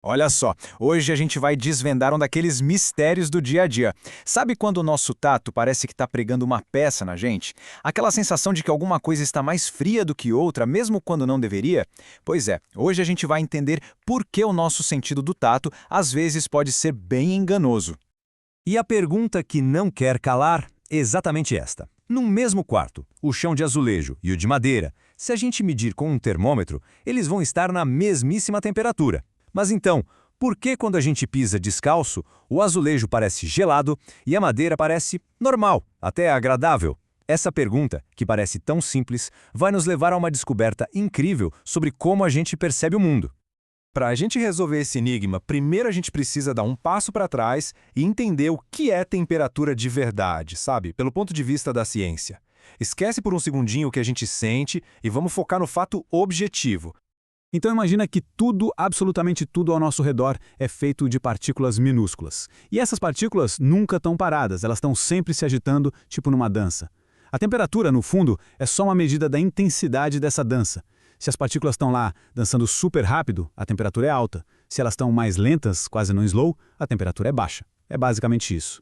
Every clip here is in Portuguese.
Olha só, hoje a gente vai desvendar um daqueles mistérios do dia a dia. Sabe quando o nosso tato parece que está pregando uma peça na gente? Aquela sensação de que alguma coisa está mais fria do que outra, mesmo quando não deveria? Pois é, hoje a gente vai entender por que o nosso sentido do tato às vezes pode ser bem enganoso. E a pergunta que não quer calar é exatamente esta. No mesmo quarto, o chão de azulejo e o de madeira, se a gente medir com um termômetro, eles vão estar na mesmíssima temperatura. Mas então, por que quando a gente pisa descalço, o azulejo parece gelado e a madeira parece normal, até agradável? Essa pergunta, que parece tão simples, vai nos levar a uma descoberta incrível sobre como a gente percebe o mundo. Para a gente resolver esse enigma, primeiro a gente precisa dar um passo para trás e entender o que é temperatura de verdade, sabe? Pelo ponto de vista da ciência. Esquece por um segundinho o que a gente sente e vamos focar no fato objetivo. Então imagina que tudo, absolutamente tudo ao nosso redor é feito de partículas minúsculas. E essas partículas nunca estão paradas, elas estão sempre se agitando, tipo numa dança. A temperatura, no fundo, é só uma medida da intensidade dessa dança. Se as partículas estão lá dançando super rápido, a temperatura é alta. Se elas estão mais lentas, quase no slow, a temperatura é baixa. É basicamente isso.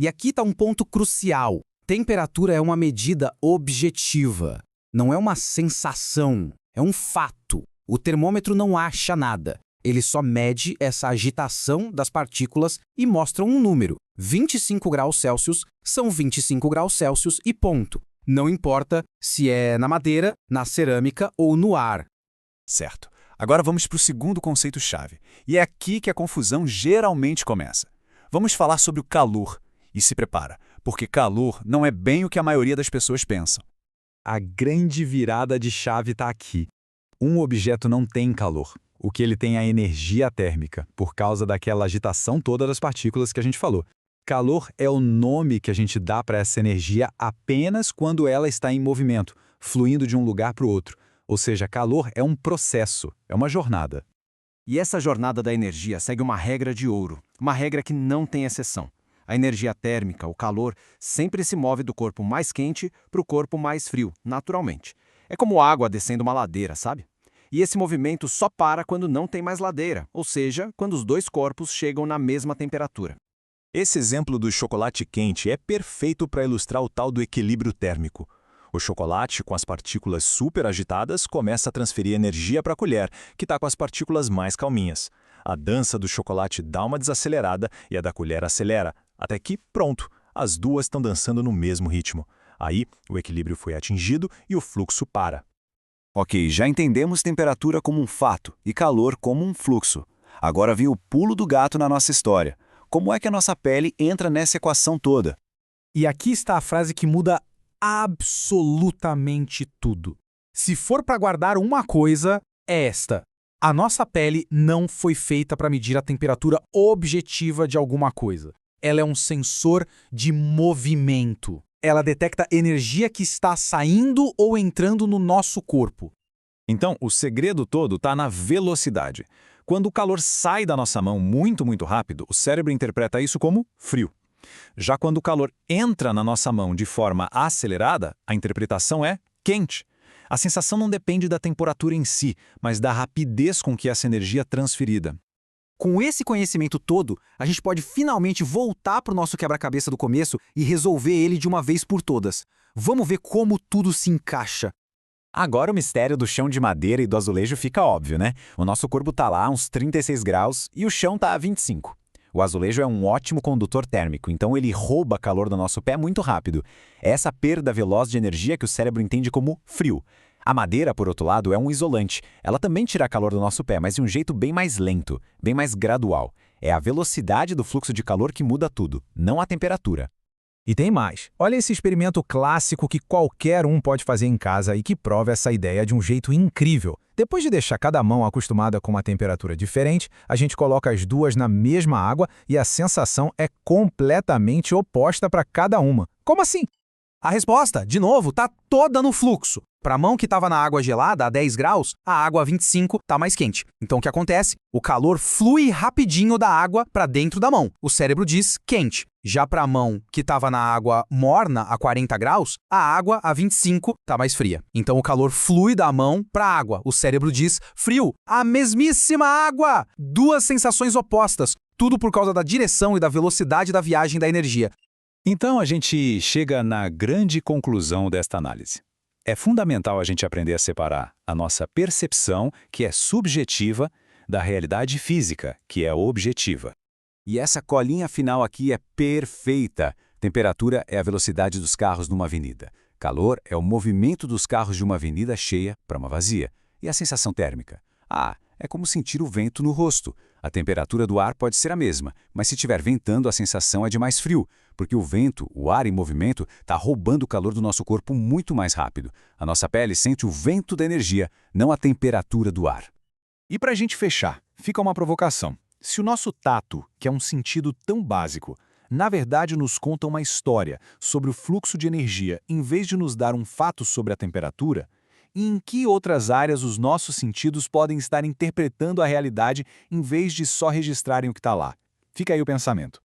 E aqui está um ponto crucial. Temperatura é uma medida objetiva. Não é uma sensação, é um fato. O termômetro não acha nada. Ele só mede essa agitação das partículas e mostra um número. 25 graus Celsius são 25 graus Celsius e ponto. Não importa se é na madeira, na cerâmica ou no ar. Certo. Agora vamos para o segundo conceito-chave. E é aqui que a confusão geralmente começa. Vamos falar sobre o calor. E se prepara, porque calor não é bem o que a maioria das pessoas pensam. A grande virada de chave está aqui. Um objeto não tem calor. O que ele tem é energia térmica, por causa daquela agitação toda das partículas que a gente falou. Calor é o nome que a gente dá para essa energia apenas quando ela está em movimento, fluindo de um lugar para o outro. Ou seja, calor é um processo, é uma jornada. E essa jornada da energia segue uma regra de ouro, uma regra que não tem exceção. A energia térmica, o calor, sempre se move do corpo mais quente para o corpo mais frio, naturalmente. É como água descendo uma ladeira, sabe? E esse movimento só para quando não tem mais ladeira, ou seja, quando os dois corpos chegam na mesma temperatura. Esse exemplo do chocolate quente é perfeito para ilustrar o tal do equilíbrio térmico. O chocolate, com as partículas super agitadas, começa a transferir energia para a colher, que está com as partículas mais calminhas. A dança do chocolate dá uma desacelerada e a da colher acelera, até que, pronto, as duas estão dançando no mesmo ritmo. Aí, o equilíbrio foi atingido e o fluxo para. Ok, já entendemos temperatura como um fato e calor como um fluxo. Agora vem o pulo do gato na nossa história. Como é que a nossa pele entra nessa equação toda? E aqui está a frase que muda absolutamente tudo. Se for para guardar uma coisa, é esta. A nossa pele não foi feita para medir a temperatura objetiva de alguma coisa. Ela é um sensor de movimento. Ela detecta energia que está saindo ou entrando no nosso corpo. Então, o segredo todo está na velocidade. Quando o calor sai da nossa mão muito rápido, o cérebro interpreta isso como frio. Já quando o calor entra na nossa mão de forma acelerada, a interpretação é quente. A sensação não depende da temperatura em si, mas da rapidez com que essa energia é transferida. Com esse conhecimento todo, a gente pode finalmente voltar para o nosso quebra-cabeça do começo e resolver ele de uma vez por todas. Vamos ver como tudo se encaixa. Agora o mistério do chão de madeira e do azulejo fica óbvio, né? O nosso corpo está lá a uns 36 graus e o chão está a 25. O azulejo é um ótimo condutor térmico, então ele rouba calor do nosso pé muito rápido. É essa perda veloz de energia que o cérebro entende como frio. A madeira, por outro lado, é um isolante. Ela também tira calor do nosso pé, mas de um jeito bem mais lento, bem mais gradual. É a velocidade do fluxo de calor que muda tudo, não a temperatura. E tem mais. Olha esse experimento clássico que qualquer um pode fazer em casa e que prova essa ideia de um jeito incrível. Depois de deixar cada mão acostumada com uma temperatura diferente, a gente coloca as duas na mesma água e a sensação é completamente oposta para cada uma. Como assim? A resposta, de novo, está toda no fluxo. Para a mão que estava na água gelada a 10 graus, a água a 25 está mais quente. Então o que acontece? O calor flui rapidinho da água para dentro da mão. O cérebro diz quente. Já para a mão que estava na água morna a 40 graus, a água a 25 está mais fria. Então o calor flui da mão para a água. O cérebro diz frio, a mesmíssima água! Duas sensações opostas, tudo por causa da direção e da velocidade da viagem da energia. Então a gente chega na grande conclusão desta análise. É fundamental a gente aprender a separar a nossa percepção, que é subjetiva, da realidade física, que é objetiva. E essa colinha final aqui é perfeita. Temperatura é a velocidade dos carros numa avenida. Calor é o movimento dos carros de uma avenida cheia para uma vazia. E a sensação térmica? É como sentir o vento no rosto. A temperatura do ar pode ser a mesma, mas se estiver ventando, a sensação é de mais frio, porque o vento, o ar em movimento, está roubando o calor do nosso corpo muito mais rápido. A nossa pele sente o vento da energia, não a temperatura do ar. E para a gente fechar, fica uma provocação. Se o nosso tato, que é um sentido tão básico, na verdade nos conta uma história sobre o fluxo de energia em vez de nos dar um fato sobre a temperatura, e em que outras áreas os nossos sentidos podem estar interpretando a realidade em vez de só registrarem o que está lá? Fica aí o pensamento.